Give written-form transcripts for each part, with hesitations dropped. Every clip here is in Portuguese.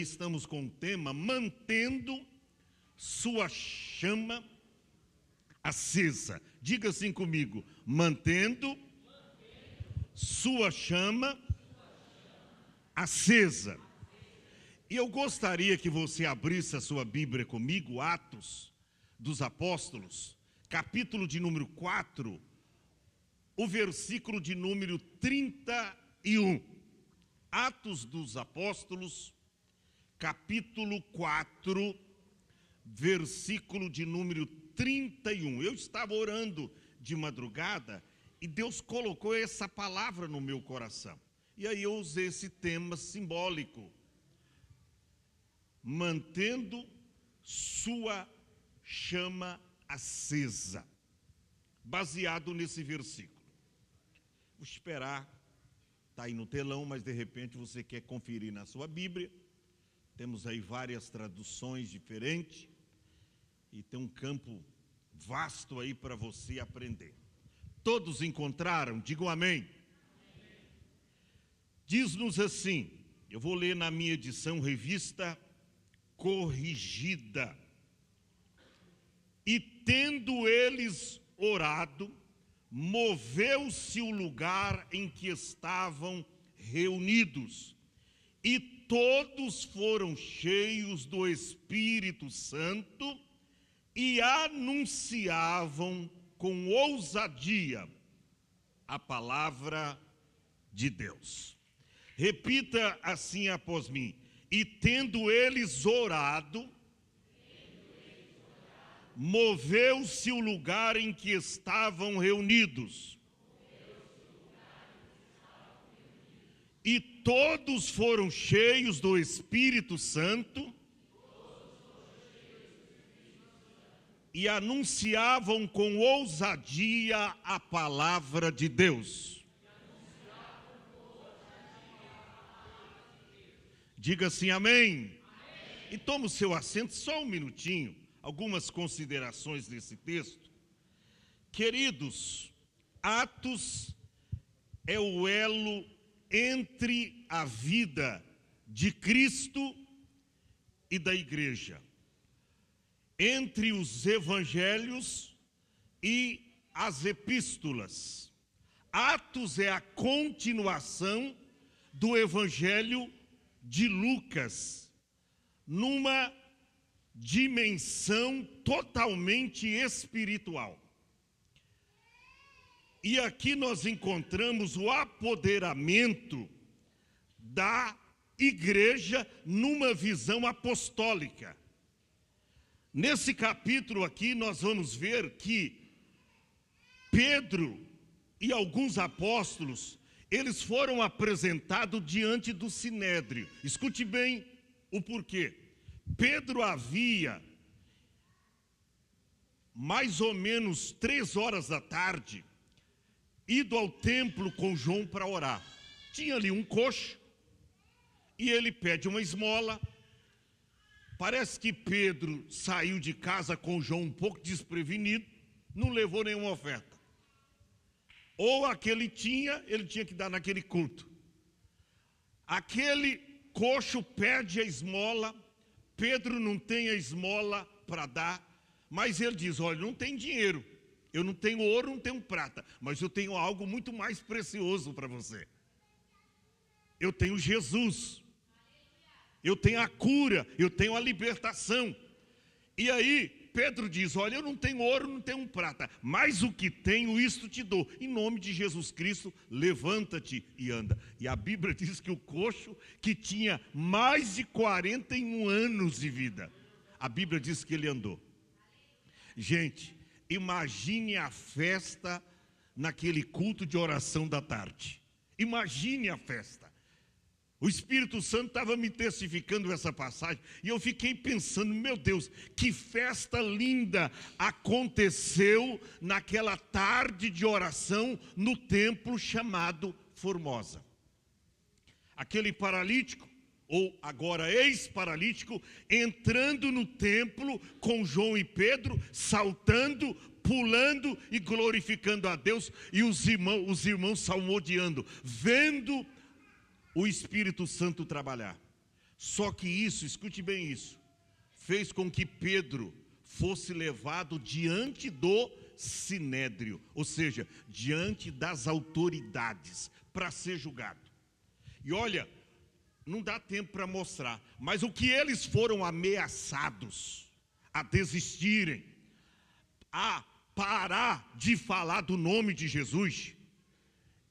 Estamos com o tema mantendo sua chama acesa. Diga assim comigo: mantendo sua chama acesa. E eu gostaria que você abrisse a sua Bíblia comigo, Atos dos Apóstolos, capítulo de número 4, o versículo de número 31. Atos dos Apóstolos, capítulo 4, versículo de número 31. Eu estava orando de madrugada e Deus colocou essa palavra no meu coração. E aí eu usei esse tema simbólico: mantendo sua chama acesa, baseado nesse versículo. Vou esperar, está aí no telão, mas de repente você quer conferir na sua Bíblia. Temos aí várias traduções diferentes e tem um campo vasto aí para você aprender. Todos encontraram? Digam amém. Diz-nos assim, eu vou ler na minha edição Revista Corrigida. E tendo eles orado, moveu-se o lugar em que estavam reunidos, e todos foram cheios do Espírito Santo e anunciavam com ousadia a palavra de Deus. Repita assim após mim: e tendo eles orado, moveu-se o lugar em que estavam reunidos, e todos foram cheios do Espírito Santo e anunciavam com ousadia a palavra de Deus. Diga assim, amém. E toma o seu assento só um minutinho. Algumas considerações desse texto. Queridos, Atos é o elo entre a vida de Cristo e da igreja, entre os evangelhos e as epístolas. Atos é a continuação do evangelho de Lucas, numa dimensão totalmente espiritual. E aqui nós encontramos o apoderamento da igreja numa visão apostólica. Nesse capítulo aqui nós vamos ver que Pedro e alguns apóstolos, eles foram apresentados diante do Sinédrio. Escute bem o porquê. Pedro havia mais ou menos 3 horas da tarde ido ao templo com João para orar. Tinha ali um coxo e ele pede uma esmola. Parece que Pedro saiu de casa com João um pouco desprevenido, não levou nenhuma oferta. Ou ele tinha que dar naquele culto. Aquele coxo pede a esmola, Pedro não tem a esmola para dar, mas ele diz: olha, não tem dinheiro, eu não tenho ouro, não tenho prata, mas eu tenho algo muito mais precioso para você. Eu tenho Jesus, eu tenho a cura, eu tenho a libertação. E aí Pedro diz: olha, eu não tenho ouro, não tenho prata, mas o que tenho, isto te dou. Em nome de Jesus Cristo, levanta-te e anda. E a Bíblia diz que o coxo, que tinha mais de 41 anos de vida, a Bíblia diz que ele andou. Gente, imagine a festa naquele culto de oração da tarde. Imagine a festa. O Espírito Santo estava me testificando essa passagem e eu fiquei pensando: meu Deus, que festa linda aconteceu naquela tarde de oração no templo chamado Formosa. Aquele paralítico, ou agora ex-paralítico, entrando no templo com João e Pedro, saltando, pulando e glorificando a Deus, e os irmãos salmodiando, vendo o Espírito Santo trabalhar. Só que isso, escute bem isso, fez com que Pedro fosse levado diante do sinédrio, ou seja, diante das autoridades, para ser julgado. E olha, não dá tempo para mostrar, mas o que eles foram ameaçados a desistirem, a parar de falar do nome de Jesus,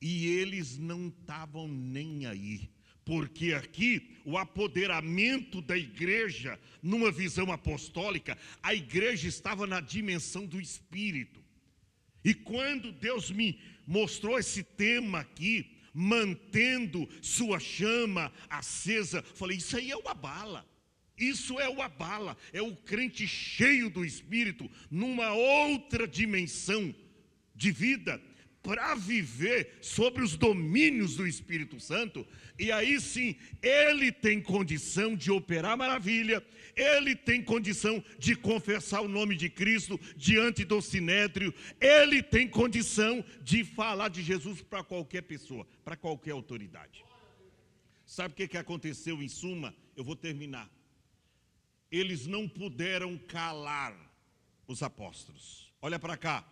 e eles não estavam nem aí, porque aqui o apoderamento da igreja, numa visão apostólica, a igreja estava na dimensão do Espírito. E quando Deus me mostrou esse tema aqui, mantendo sua chama acesa, falei, isso aí é o abala. Isso é o abala, é o crente cheio do Espírito, numa outra dimensão de vida, para viver sobre os domínios do Espírito Santo. E aí sim, ele tem condição de operar maravilha, ele tem condição de confessar o nome de Cristo diante do sinédrio, ele tem condição de falar de Jesus para qualquer pessoa, para qualquer autoridade. Sabe o que aconteceu em suma? Eu vou terminar. Eles não puderam calar os apóstolos. Olha para cá.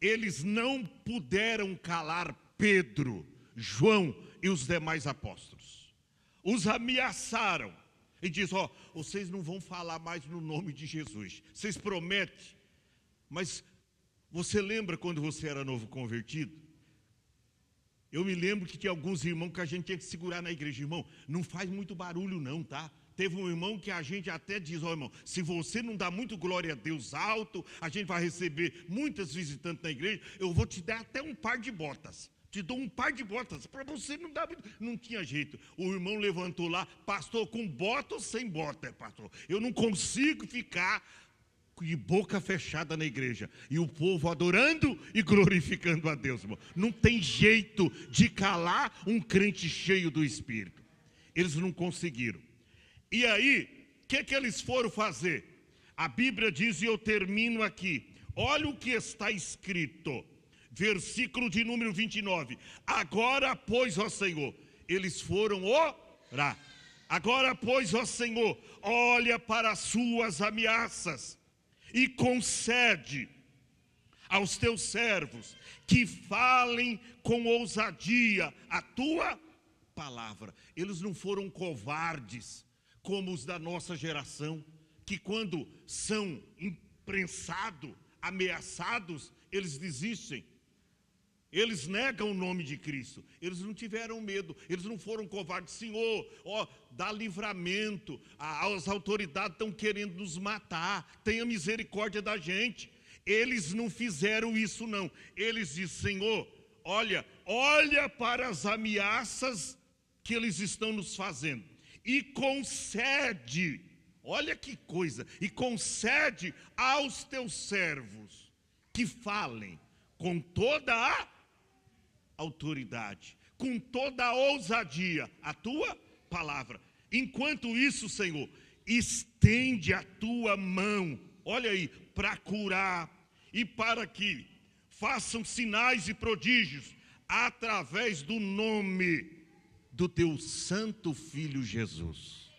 Eles não puderam calar Pedro, João e os demais apóstolos. Os ameaçaram e diz, vocês não vão falar mais no nome de Jesus. Vocês prometem. Mas você lembra quando você era novo convertido? Eu me lembro que tinha alguns irmãos que a gente tinha que segurar na igreja. Irmão, não faz muito barulho não, tá? Teve um irmão que a gente até diz, irmão, se você não dá muito glória a Deus alto, a gente vai receber muitas visitantes na igreja, eu vou te dar até um par de botas. Te dou um par de botas, para você não dar muito. Não tinha jeito. O irmão levantou lá, pastor, com bota ou sem bota, pastor? Eu não consigo ficar de boca fechada na igreja. E o povo adorando e glorificando a Deus, irmão. Não tem jeito de calar um crente cheio do Espírito. Eles não conseguiram. E aí, o que eles foram fazer? A Bíblia diz, e eu termino aqui, olha o que está escrito, versículo de número 29. Agora, pois, ó Senhor, eles foram orar. Agora, pois, ó Senhor, olha para as suas ameaças e concede aos teus servos que falem com ousadia a tua palavra. Eles não foram covardes, como os da nossa geração, que quando são imprensados, ameaçados, eles desistem. Eles negam o nome de Cristo. Eles não tiveram medo, eles não foram covardes. Senhor, dá livramento, as autoridades estão querendo nos matar, tenha misericórdia da gente. Eles não fizeram isso não. Eles dizem, Senhor, olha para as ameaças que eles estão nos fazendo. E concede, olha que coisa, e concede aos teus servos que falem com toda a autoridade, com toda a ousadia, a tua palavra. Enquanto isso, Senhor, estende a tua mão, olha aí, para curar e para que façam sinais e prodígios através do nome do teu santo Filho Jesus.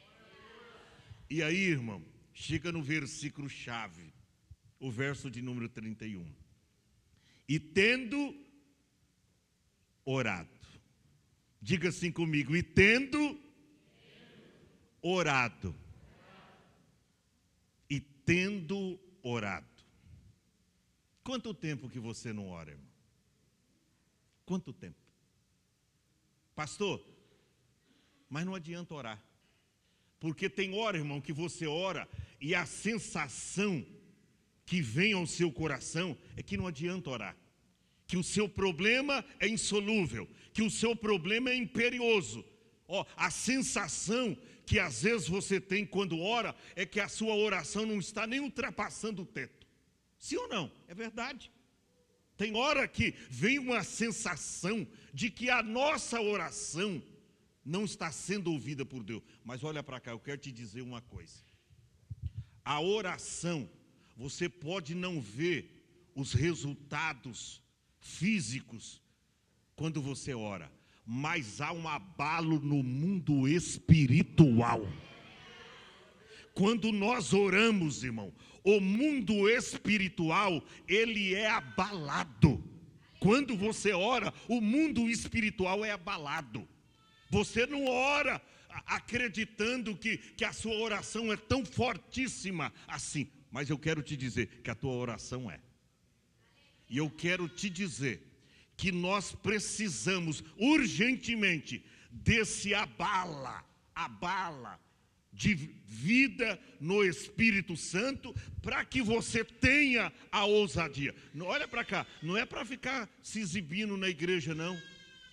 E aí, irmão, chega no versículo chave, o verso de número 31. E tendo orado, diga assim comigo, e tendo orado, e tendo orado. Quanto tempo que você não ora, irmão? Quanto tempo? Pastor, mas não adianta orar, porque tem hora, irmão, que você ora e a sensação que vem ao seu coração é que não adianta orar, que o seu problema é insolúvel, que o seu problema é imperioso. A sensação que às vezes você tem quando ora é que a sua oração não está nem ultrapassando o teto. Sim ou não? É verdade. Tem hora que vem uma sensação de que a nossa oração não está sendo ouvida por Deus. Mas olha para cá, eu quero te dizer uma coisa. A oração, você pode não ver os resultados físicos quando você ora, mas há um abalo no mundo espiritual. Quando nós oramos, irmão, o mundo espiritual, ele é abalado. Quando você ora, o mundo espiritual é abalado. Você não ora acreditando que a sua oração é tão fortíssima assim. Mas eu quero te dizer que a tua oração é. E eu quero te dizer que nós precisamos urgentemente desse abala de vida no Espírito Santo, para que você tenha a ousadia. Olha para cá, não é para ficar se exibindo na igreja não,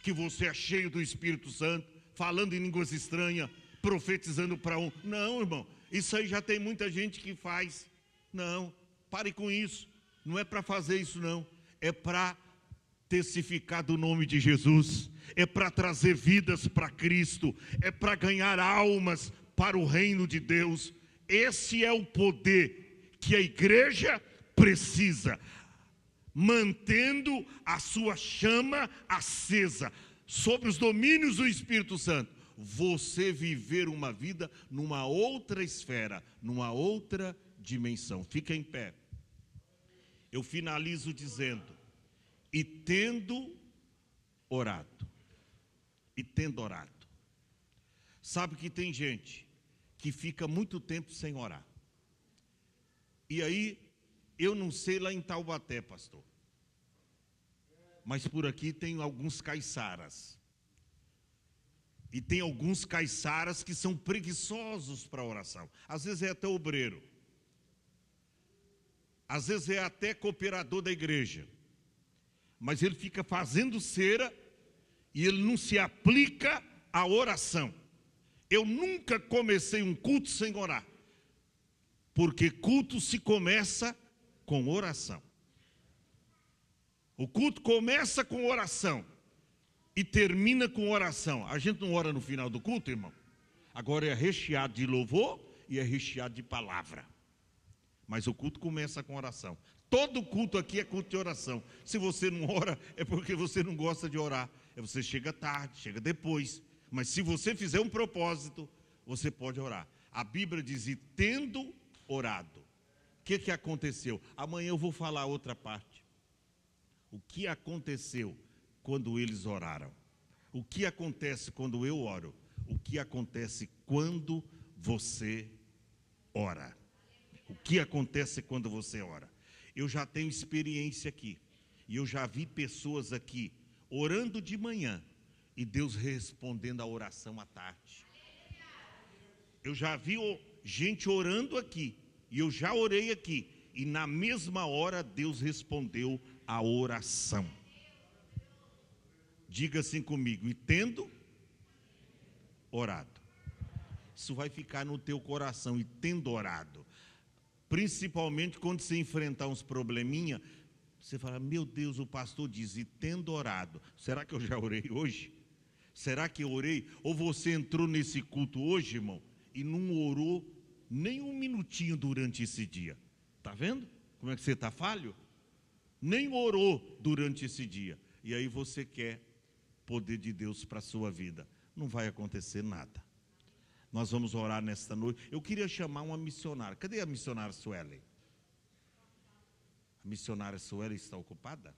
que você é cheio do Espírito Santo, falando em línguas estranhas, profetizando para um. Não, irmão, isso aí já tem muita gente que faz. Não, pare com isso. Não é para fazer isso não, é para testificar do nome de Jesus, é para trazer vidas para Cristo, é para ganhar almas para o reino de Deus. Esse é o poder que a igreja precisa, mantendo a sua chama acesa, sobre os domínios do Espírito Santo. Você viver uma vida numa outra esfera, numa outra dimensão. Fica em pé. Eu finalizo dizendo: e tendo orado. E tendo orado. Sabe que tem gente que fica muito tempo sem orar. E aí, eu não sei lá em Taubaté, pastor, mas por aqui tem alguns caiçaras. E tem alguns caiçaras que são preguiçosos para a oração. Às vezes é até obreiro. Às vezes é até cooperador da igreja. Mas ele fica fazendo cera e ele não se aplica à oração. Eu nunca comecei um culto sem orar, porque culto se começa com oração. O culto começa com oração e termina com oração. A gente não ora no final do culto, irmão? Agora é recheado de louvor e é recheado de palavra. Mas o culto começa com oração. Todo culto aqui é culto de oração. Se você não ora, é porque você não gosta de orar. Você chega tarde, chega depois. Mas se você fizer um propósito, você pode orar. A Bíblia diz: e tendo orado. O que aconteceu? Amanhã eu vou falar outra parte. O que aconteceu quando eles oraram? O que acontece quando eu oro? O que acontece quando você ora? O que acontece quando você ora? Eu já tenho experiência aqui. E eu já vi pessoas aqui orando de manhã e Deus respondendo a oração à tarde. Eu já vi gente orando aqui e eu já orei aqui e na mesma hora Deus respondeu a oração. Diga assim comigo: e tendo orado. Isso vai ficar no teu coração, e tendo orado. Principalmente quando você enfrentar uns probleminha, você fala: meu Deus, o pastor diz, e tendo orado. Será que eu já orei hoje? Será que eu orei? Ou você entrou nesse culto hoje, irmão, e não orou nem um minutinho durante esse dia? Está vendo como é que você está falho? Nem orou durante esse dia. E aí você quer poder de Deus para a sua vida. Não vai acontecer nada. Nós vamos orar nesta noite. Eu queria chamar uma missionária. Cadê a missionária Suelen? A missionária Suelen está ocupada?